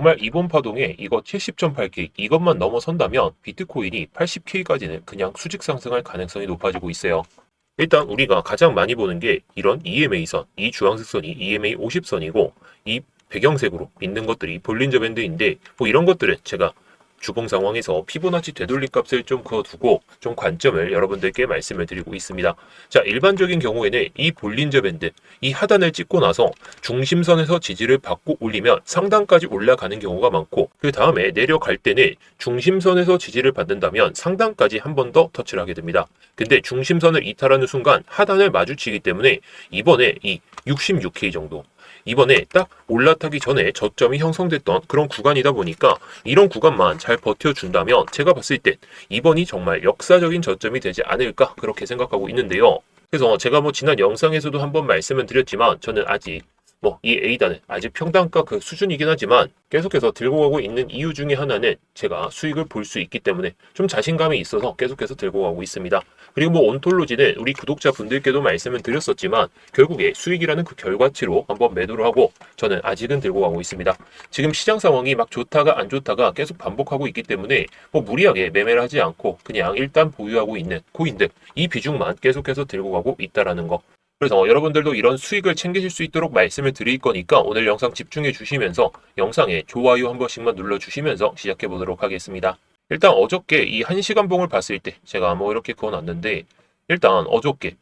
정말 이번 파동에 이거 70.8K 이것만 넘어선다면 비트코인이 80K까지는 그냥 수직 상승할 가능성이 높아지고 있어요. 일단 우리가 가장 많이 보는 게 이런 EMA선, 이 주황색 선이 EMA 50선이고 이 배경색으로 있는 것들이 볼린저 밴드인데 뭐 이런 것들은 제가 주봉 상황에서 피보나치 되돌림 값을 좀 그어두고 좀 관점을 여러분들께 말씀을 드리고 있습니다. 자, 일반적인 경우에는 이 볼린저 밴드, 이 하단을 찍고 나서 중심선에서 지지를 받고 올리면 상단까지 올라가는 경우가 많고 그 다음에 내려갈 때는 중심선에서 지지를 받는다면 상단까지 한 번 더 터치를 하게 됩니다. 근데 중심선을 이탈하는 순간 하단을 마주치기 때문에 이번에 이 66K 정도 이번에 딱 올라타기 전에 저점이 형성됐던 그런 구간이다 보니까 이런 구간만 잘 버텨준다면 제가 봤을 땐 이번이 정말 역사적인 저점이 되지 않을까 그렇게 생각하고 있는데요. 그래서 제가 뭐 지난 영상에서도 한번 말씀을 드렸지만 저는 아직 이 A단은 아직 평단가 그 수준이긴 하지만 계속해서 들고 가고 있는 이유 중에 하나는 제가 수익을 볼 수 있기 때문에 좀 자신감이 있어서 계속해서 들고 가고 있습니다. 그리고 뭐 온톨로지는 우리 구독자분들께도 말씀을 드렸었지만 결국에 수익이라는 그 결과치로 한번 매도를 하고 저는 아직은 들고 가고 있습니다. 지금 시장 상황이 막 좋다가 안 좋다가 계속 반복하고 있기 때문에 뭐 무리하게 매매를 하지 않고 그냥 일단 보유하고 있는 코인들 이 비중만 계속해서 들고 가고 있다라는 거. 그래서 여러분들도 이런 수익을 챙기실 수 있도록 말씀을 드릴 거니까 오늘 영상 집중해 주시면서 영상에 좋아요 한 번씩만 눌러주시면서 시작해 보도록 하겠습니다. 일단 어저께 이 1시간 봉을 봤을 때 제가 뭐 이렇게 그어놨는데 일단 어저께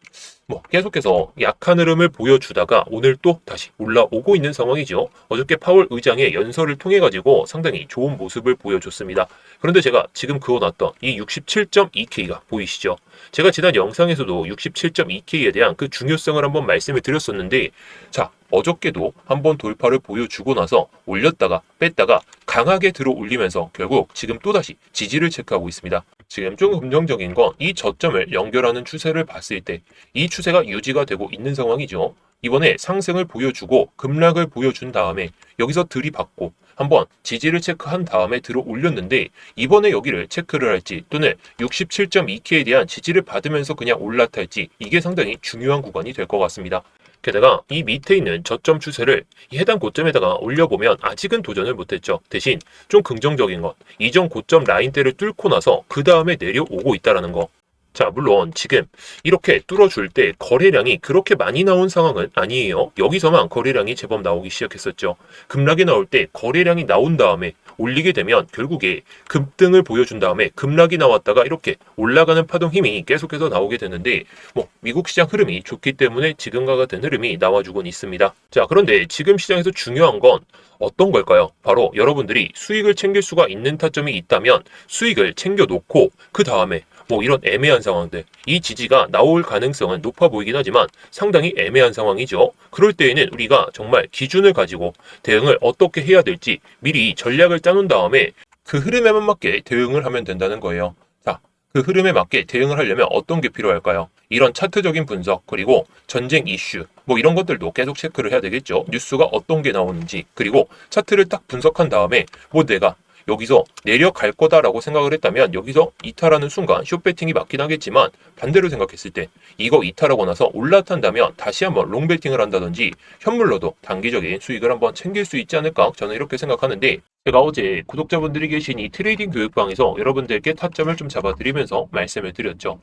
계속해서 약한 흐름을 보여주다가 오늘 또 다시 올라오고 있는 상황이죠. 어저께 파월 의장의 연설을 통해 가지고 상당히 좋은 모습을 보여줬습니다. 그런데 제가 지금 그어놨던 이 67.2K가 보이시죠? 제가 지난 영상에서도 67.2K에 대한 그 중요성을 한번 말씀을 드렸었는데 자, 어저께도 한번 돌파를 보여주고 나서 올렸다가 뺐다가 강하게 들어 올리면서 결국 지금 또다시 지지를 체크하고 있습니다. 지금 좀 긍정적인 건 이 저점을 연결하는 추세를 봤을 때 이 추세가 유지가 되고 있는 상황이죠. 이번에 상승을 보여주고 급락을 보여준 다음에 여기서 들이받고 한번 지지를 체크한 다음에 들어 올렸는데 이번에 여기를 체크를 할지 또는 67.2K에 대한 지지를 받으면서 그냥 올라탈지 이게 상당히 중요한 구간이 될 것 같습니다. 게다가 이 밑에 있는 저점 추세를 이 해당 고점에다가 올려보면 아직은 도전을 못했죠. 대신 좀 긍정적인 것, 이전 고점 라인대를 뚫고 나서 그 다음에 내려오고 있다는 거. 자, 물론 지금 이렇게 뚫어줄 때 거래량이 그렇게 많이 나온 상황은 아니에요. 여기서만 거래량이 제법 나오기 시작했었죠. 급락이 나올 때 거래량이 나온 다음에 올리게 되면 결국에 급등을 보여준 다음에 급락이 나왔다가 이렇게 올라가는 파동 힘이 계속해서 나오게 되는데 미국 시장 흐름이 좋기 때문에 지금과 같은 흐름이 나와주곤 있습니다. 자, 그런데 지금 시장에서 중요한 건 어떤 걸까요? 바로 여러분들이 수익을 챙길 수가 있는 타점이 있다면 수익을 챙겨 놓고 그 다음에 이런 애매한 상황들, 이 지지가 나올 가능성은 높아 보이긴 하지만 상당히 애매한 상황이죠. 그럴 때에는 우리가 정말 기준을 가지고 대응을 어떻게 해야 될지 미리 전략을 짜놓은 다음에 그 흐름에만 맞게 대응을 하면 된다는 거예요. 자, 그 흐름에 맞게 대응을 하려면 어떤 게 필요할까요? 이런 차트적인 분석, 그리고 전쟁 이슈, 이런 것들도 계속 체크를 해야 되겠죠. 뉴스가 어떤 게 나오는지, 그리고 차트를 딱 분석한 다음에 내가 여기서 내려갈 거다라고 생각을 했다면 여기서 이탈하는 순간 숏배팅이 맞긴 하겠지만 반대로 생각했을 때 이거 이탈하고 나서 올라탄다면 다시 한번 롱배팅을 한다든지 현물로도 단기적인 수익을 한번 챙길 수 있지 않을까 저는 이렇게 생각하는데 제가 어제 구독자분들이 계신 이 트레이딩 교육방에서 여러분들께 타점을 좀 잡아드리면서 말씀을 드렸죠.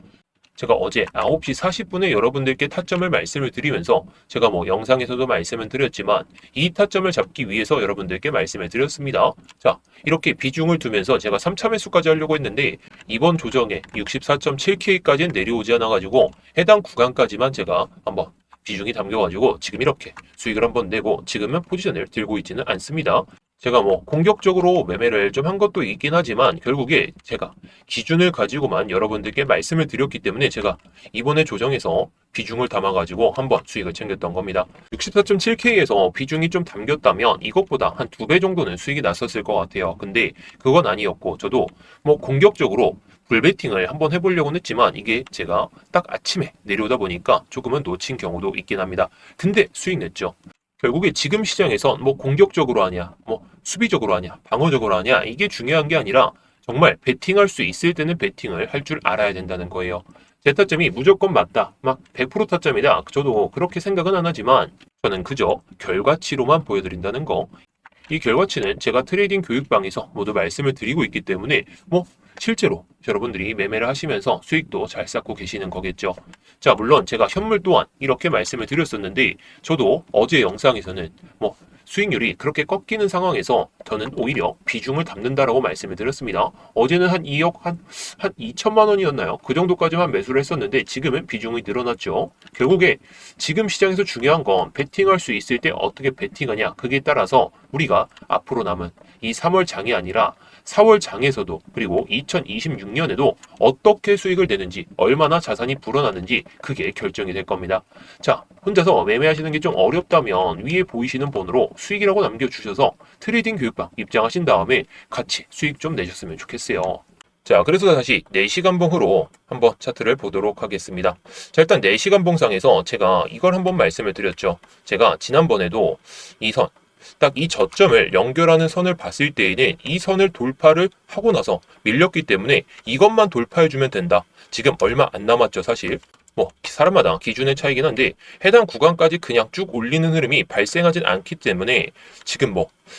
제가 어제 9시 40분에 여러분들께 타점을 말씀을 드리면서 제가 영상에서도 말씀을 드렸지만 이 타점을 잡기 위해서 여러분들께 말씀을 드렸습니다. 자, 이렇게 비중을 두면서 제가 3차 매수까지 하려고 했는데 이번 조정에 64.7K까지는 내려오지 않아가지고 해당 구간까지만 제가 한번 비중이 담겨가지고 지금 이렇게 수익을 한번 내고 지금은 포지션을 들고 있지는 않습니다. 제가 공격적으로 매매를 좀 한 것도 있긴 하지만 결국에 제가 기준을 가지고만 여러분들께 말씀을 드렸기 때문에 제가 이번에 조정에서 비중을 담아가지고 한번 수익을 챙겼던 겁니다. 64.7K에서 비중이 좀 담겼다면 이것보다 한 2배 정도는 수익이 났었을 것 같아요. 근데 그건 아니었고 저도 공격적으로 불베팅을 한번 해보려고는 했지만 이게 제가 딱 아침에 내려오다 보니까 조금은 놓친 경우도 있긴 합니다. 근데 수익 냈죠. 결국에 지금 시장에선 공격적으로 하냐, 수비적으로 하냐, 방어적으로 하냐 이게 중요한 게 아니라 정말 베팅할 수 있을 때는 베팅을 할 줄 알아야 된다는 거예요. 제 타점이 무조건 맞다, 100% 타점이다. 저도 그렇게 생각은 안 하지만 저는 그저 결과치로만 보여드린다는 거. 이 결과치는 제가 트레이딩 교육방에서 모두 말씀을 드리고 있기 때문에 실제로 여러분들이 매매를 하시면서 수익도 잘 쌓고 계시는 거겠죠. 자, 물론 제가 현물 또한 이렇게 말씀을 드렸었는데 저도 어제 영상에서는 수익률이 그렇게 꺾이는 상황에서 저는 오히려 비중을 담는다라고 말씀을 드렸습니다. 어제는 한 2억, 한 2천만 원이었나요? 그 정도까지만 매수를 했었는데 지금은 비중이 늘어났죠. 결국에 지금 시장에서 중요한 건 베팅할 수 있을 때 어떻게 베팅하냐. 그게 따라서 우리가 앞으로 남은 이 3월 장이 아니라 4월 장에서도 그리고 2026년에도 어떻게 수익을 내는지 얼마나 자산이 불어나는지 그게 결정이 될 겁니다. 자, 혼자서 매매하시는 게 좀 어렵다면 위에 보이시는 번호로 수익이라고 남겨주셔서 트레이딩 교육방 입장하신 다음에 같이 수익 좀 내셨으면 좋겠어요. 자, 그래서 다시 4시간 봉으로 한번 차트를 보도록 하겠습니다. 자, 일단 4시간 봉상에서 제가 이걸 한번 말씀을 드렸죠. 제가 지난번에도 이 선, 딱 이 저점을 연결하는 선을 봤을 때에는 이 선을 돌파를 하고 나서 밀렸기 때문에 이것만 돌파해주면 된다. 지금 얼마 안 남았죠, 사실. 사람마다 기준의 차이긴 한데 해당 구간까지 그냥 쭉 올리는 흐름이 발생하진 않기 때문에 지금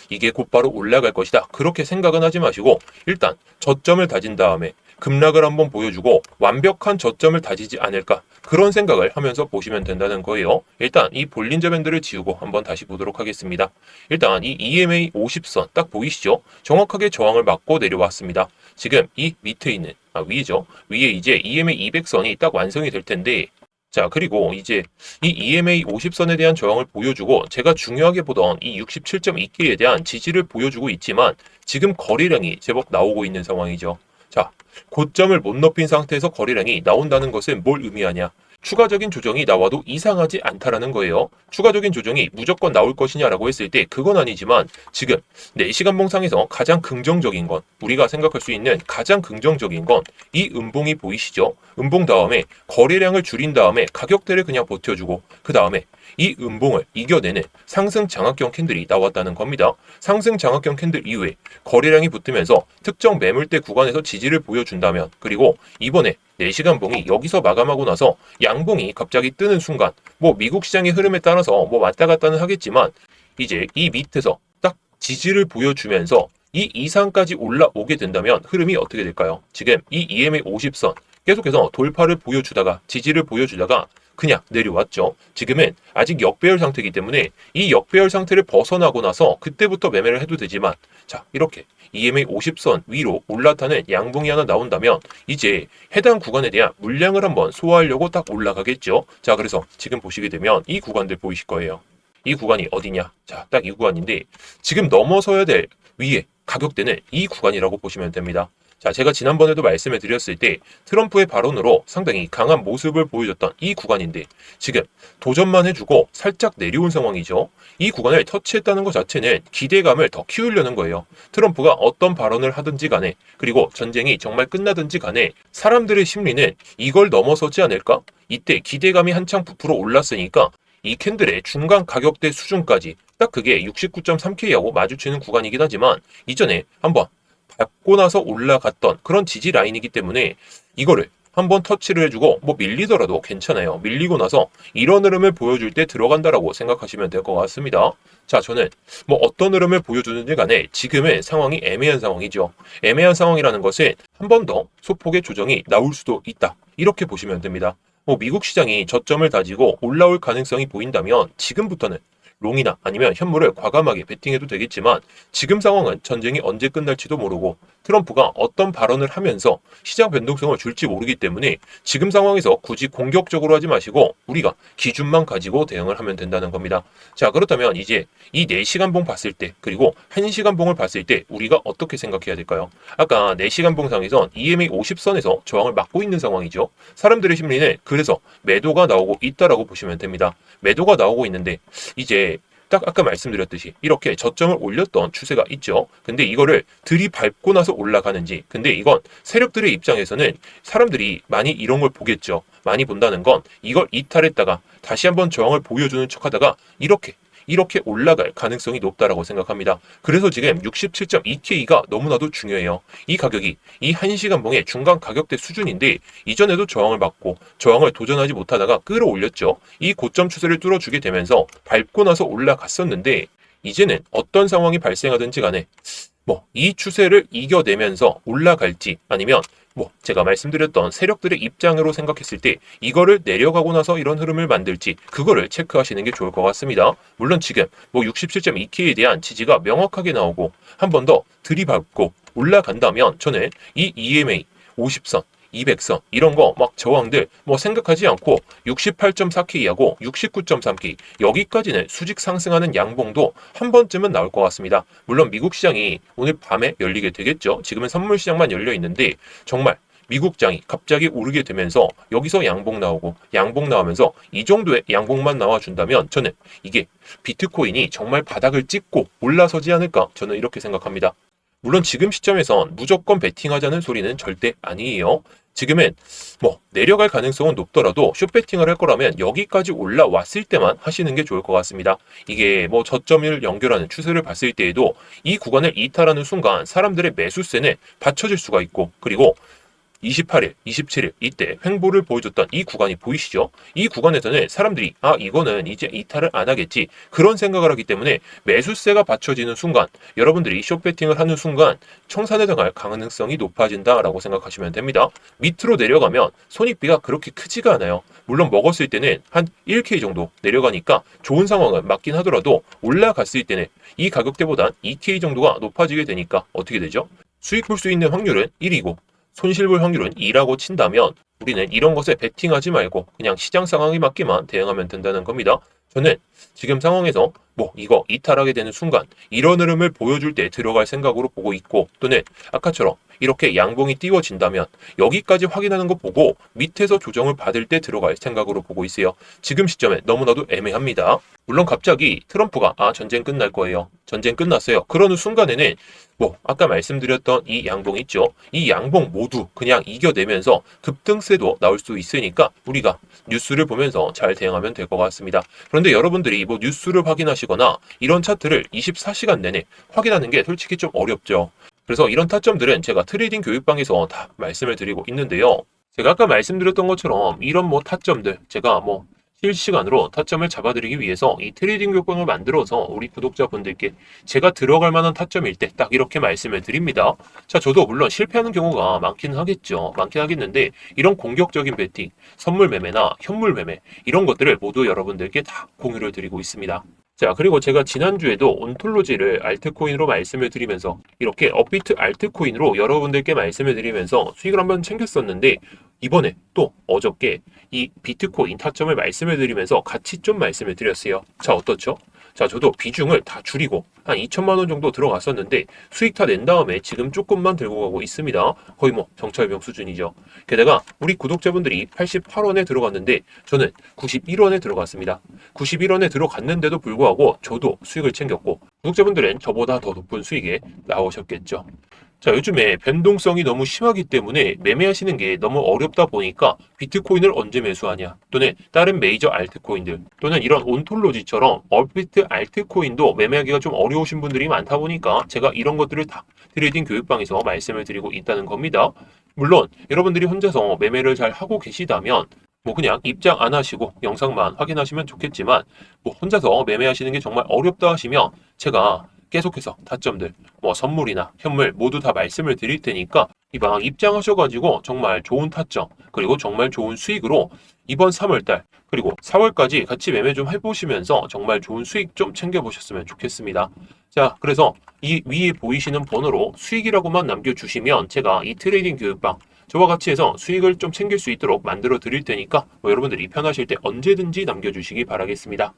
이게 곧바로 올라갈 것이다. 그렇게 생각은 하지 마시고 일단 저점을 다진 다음에 급락을 한번 보여주고 완벽한 저점을 다지지 않을까 그런 생각을 하면서 보시면 된다는 거예요. 일단 이 볼린저 밴드를 지우고 한번 다시 보도록 하겠습니다. 일단 이 EMA 50선 딱 보이시죠? 정확하게 저항을 맞고 내려왔습니다. 지금 이 밑에 있는 위죠. 위에 이제 EMA 200선이 딱 완성이 될 텐데 자, 그리고 이제 이 EMA 50선에 대한 저항을 보여주고 제가 중요하게 보던 이 67.2K에 대한 지지를 보여주고 있지만 지금 거래량이 제법 나오고 있는 상황이죠. 자, 고점을 못 높인 상태에서 거래량이 나온다는 것은 뭘 의미하냐? 추가적인 조정이 나와도 이상하지 않다라는 거예요. 추가적인 조정이 무조건 나올 것이냐라고 했을 때 그건 아니지만 지금 4시간 봉상에서 가장 긍정적인 건 우리가 생각할 수 있는 가장 긍정적인 건 이 음봉이 보이시죠? 음봉 다음에 거래량을 줄인 다음에 가격대를 그냥 버텨주고 그 다음에 이 음봉을 이겨내는 상승 장악형 캔들이 나왔다는 겁니다. 상승 장악형 캔들 이후에 거래량이 붙으면서 특정 매물대 구간에서 지지를 보여준다면 그리고 이번에 4시간 봉이 여기서 마감하고 나서 양봉이 갑자기 뜨는 순간 미국 시장의 흐름에 따라서 왔다 갔다는 하겠지만 이제 이 밑에서 딱 지지를 보여주면서 이 이상까지 올라오게 된다면 흐름이 어떻게 될까요? 지금 이 EMA 50선 계속해서 돌파를 보여주다가 지지를 보여주다가 그냥 내려왔죠. 지금은 아직 역배열 상태이기 때문에 이 역배열 상태를 벗어나고 나서 그때부터 매매를 해도 되지만 자, 이렇게 EMA 50선 위로 올라타는 양봉이 하나 나온다면 이제 해당 구간에 대한 물량을 한번 소화하려고 딱 올라가겠죠. 자, 그래서 지금 보시게 되면 이 구간들 보이실 거예요. 이 구간이 어디냐? 자, 딱 이 구간인데 지금 넘어서야 될 위에 가격대는 이 구간이라고 보시면 됩니다. 자, 제가 지난번에도 말씀을 드렸을 때 트럼프의 발언으로 상당히 강한 모습을 보여줬던 이 구간인데 지금 도전만 해주고 살짝 내려온 상황이죠. 이 구간을 터치했다는 것 자체는 기대감을 더 키우려는 거예요. 트럼프가 어떤 발언을 하든지 간에 그리고 전쟁이 정말 끝나든지 간에 사람들의 심리는 이걸 넘어서지 않을까? 이때 기대감이 한창 부풀어 올랐으니까 이 캔들의 중간 가격대 수준까지 딱 그게 69.3K하고 마주치는 구간이긴 하지만 이전에 한번 밟고 나서 올라갔던 그런 지지 라인이기 때문에 이거를 한번 터치를 해주고 밀리더라도 괜찮아요. 밀리고 나서 이런 흐름을 보여줄 때 들어간다라고 생각하시면 될 것 같습니다. 자, 저는 어떤 흐름을 보여주는지 간에 지금의 상황이 애매한 상황이죠. 애매한 상황이라는 것은 한 번 더 소폭의 조정이 나올 수도 있다. 이렇게 보시면 됩니다. 미국 시장이 저점을 다지고 올라올 가능성이 보인다면 지금부터는 롱이나 아니면 현물을 과감하게 베팅해도 되겠지만 지금 상황은 전쟁이 언제 끝날지도 모르고 트럼프가 어떤 발언을 하면서 시장 변동성을 줄지 모르기 때문에 지금 상황에서 굳이 공격적으로 하지 마시고 우리가 기준만 가지고 대응을 하면 된다는 겁니다. 자, 그렇다면 이제 이 4시간 봉 봤을 때 그리고 1시간 봉을 봤을 때 우리가 어떻게 생각해야 될까요? 아까 4시간 봉상에선 EMA 50선에서 저항을 막고 있는 상황이죠. 사람들의 심리는 그래서 매도가 나오고 있다라고 보시면 됩니다. 매도가 나오고 있는데 이제 딱 아까 말씀드렸듯이 이렇게 저점을 올렸던 추세가 있죠. 근데 이거를 들이밟고 나서 올라가는지 근데 이건 세력들의 입장에서는 사람들이 많이 이런 걸 보겠죠. 많이 본다는 건 이걸 이탈했다가 다시 한번 저항을 보여주는 척하다가 이렇게 올라갈 가능성이 높다라고 생각합니다. 그래서 지금 67.2K가 너무나도 중요해요. 이 가격이 이 1시간 봉의 중간 가격대 수준인데 이전에도 저항을 받고 저항을 도전하지 못하다가 끌어올렸죠. 이 고점 추세를 뚫어주게 되면서 밟고 나서 올라갔었는데 이제는 어떤 상황이 발생하든지 간에 이 추세를 이겨내면서 올라갈지 아니면 제가 말씀드렸던 세력들의 입장으로 생각했을 때 이거를 내려가고 나서 이런 흐름을 만들지 그거를 체크하시는 게 좋을 것 같습니다. 물론 지금 67.2K에 대한 지지가 명확하게 나오고 한 번 더 들이받고 올라간다면 저는 이 EMA 50선 200선 이런 거 막 저항들 생각하지 않고 68.4K하고 69.3K 여기까지는 수직 상승하는 양봉도 한 번쯤은 나올 것 같습니다. 물론 미국 시장이 오늘 밤에 열리게 되겠죠. 지금은 선물 시장만 열려 있는데 정말 미국장이 갑자기 오르게 되면서 여기서 양봉 나오면서 이 정도의 양봉만 나와준다면 저는 이게 비트코인이 정말 바닥을 찍고 올라서지 않을까 저는 이렇게 생각합니다. 물론 지금 시점에선 무조건 베팅하자는 소리는 절대 아니에요. 지금은 내려갈 가능성은 높더라도 숏베팅을 할 거라면 여기까지 올라왔을 때만 하시는 게 좋을 것 같습니다. 이게 저점을 연결하는 추세를 봤을 때에도 이 구간을 이탈하는 순간 사람들의 매수세는 받쳐질 수가 있고 그리고 28일, 27일 이때 횡보를 보여줬던 이 구간이 보이시죠? 이 구간에서는 사람들이 이거는 이제 이탈을 안 하겠지 그런 생각을 하기 때문에 매수세가 받쳐지는 순간 여러분들이 숏배팅을 하는 순간 청산에 당할 가능성이 높아진다라고 생각하시면 됩니다. 밑으로 내려가면 손익비가 그렇게 크지가 않아요. 물론 먹었을 때는 한 1K 정도 내려가니까 좋은 상황은 맞긴 하더라도 올라갔을 때는 이 가격대보단 2K 정도가 높아지게 되니까 어떻게 되죠? 수익 볼 수 있는 확률은 1이고 손실 볼 확률은 2라고 친다면 우리는 이런 것에 베팅하지 말고 그냥 시장 상황에 맞게만 대응하면 된다는 겁니다. 저는 지금 상황에서 이거 이탈하게 되는 순간 이런 흐름을 보여줄 때 들어갈 생각으로 보고 있고 또는 아까처럼 이렇게 양봉이 띄워진다면 여기까지 확인하는 거 보고 밑에서 조정을 받을 때 들어갈 생각으로 보고 있어요. 지금 시점에 너무나도 애매합니다. 물론 갑자기 트럼프가 전쟁 끝날 거예요. 전쟁 끝났어요. 그러는 순간에는 아까 말씀드렸던 이 양봉 있죠. 이 양봉 모두 그냥 이겨내면서 급등세도 나올 수 있으니까 우리가 뉴스를 보면서 잘 대응하면 될 것 같습니다. 그런데 여러분들이 뉴스를 확인하시거나 이런 차트를 24시간 내내 확인하는 게 솔직히 좀 어렵죠. 그래서 이런 타점들은 제가 트레이딩 교육방에서 다 말씀을 드리고 있는데요. 제가 아까 말씀드렸던 것처럼 이런 타점들 제가 실시간으로 타점을 잡아드리기 위해서 이 트레이딩 교육방을 만들어서 우리 구독자분들께 제가 들어갈 만한 타점일 때 딱 이렇게 말씀을 드립니다. 자, 저도 물론 실패하는 경우가 많긴 하겠죠. 많긴 하겠는데 이런 공격적인 베팅, 선물 매매나 현물 매매 이런 것들을 모두 여러분들께 다 공유를 드리고 있습니다. 자, 그리고 제가 지난주에도 온톨로지를 알트코인으로 말씀을 드리면서 이렇게 업비트 알트코인으로 여러분들께 말씀을 드리면서 수익을 한번 챙겼었는데 이번에 또 어저께 이 비트코인 타점을 말씀을 드리면서 같이 좀 말씀을 드렸어요. 자, 어떻죠? 자, 저도 비중을 다 줄이고 한 2천만 원 정도 들어갔었는데 수익 다 낸 다음에 지금 조금만 들고 가고 있습니다. 거의 정찰병 수준이죠. 게다가 우리 구독자분들이 88원에 들어갔는데 저는 91원에 들어갔습니다. 91원에 들어갔는데도 불구하고 저도 수익을 챙겼고 구독자분들은 저보다 더 높은 수익에 나오셨겠죠. 자, 요즘에 변동성이 너무 심하기 때문에 매매하시는 게 너무 어렵다 보니까 비트코인을 언제 매수하냐 또는 다른 메이저 알트코인들 또는 이런 온톨로지처럼 업비트 알트코인도 매매하기가 좀 어려우신 분들이 많다 보니까 제가 이런 것들을 다 트레이딩 교육방에서 말씀을 드리고 있다는 겁니다. 물론 여러분들이 혼자서 매매를 잘 하고 계시다면 그냥 입장 안 하시고 영상만 확인하시면 좋겠지만 혼자서 매매하시는 게 정말 어렵다 하시면 제가 계속해서 타점들, 선물이나 현물 모두 다 말씀을 드릴 테니까 이방 입장하셔가지고 정말 좋은 타점 그리고 정말 좋은 수익으로 이번 3월달 그리고 4월까지 같이 매매 좀 해보시면서 정말 좋은 수익 좀 챙겨보셨으면 좋겠습니다. 자, 그래서 이 위에 보이시는 번호로 수익이라고만 남겨주시면 제가 이 트레이딩 교육방 저와 같이 해서 수익을 좀 챙길 수 있도록 만들어 드릴 테니까 여러분들이 편하실 때 언제든지 남겨주시기 바라겠습니다.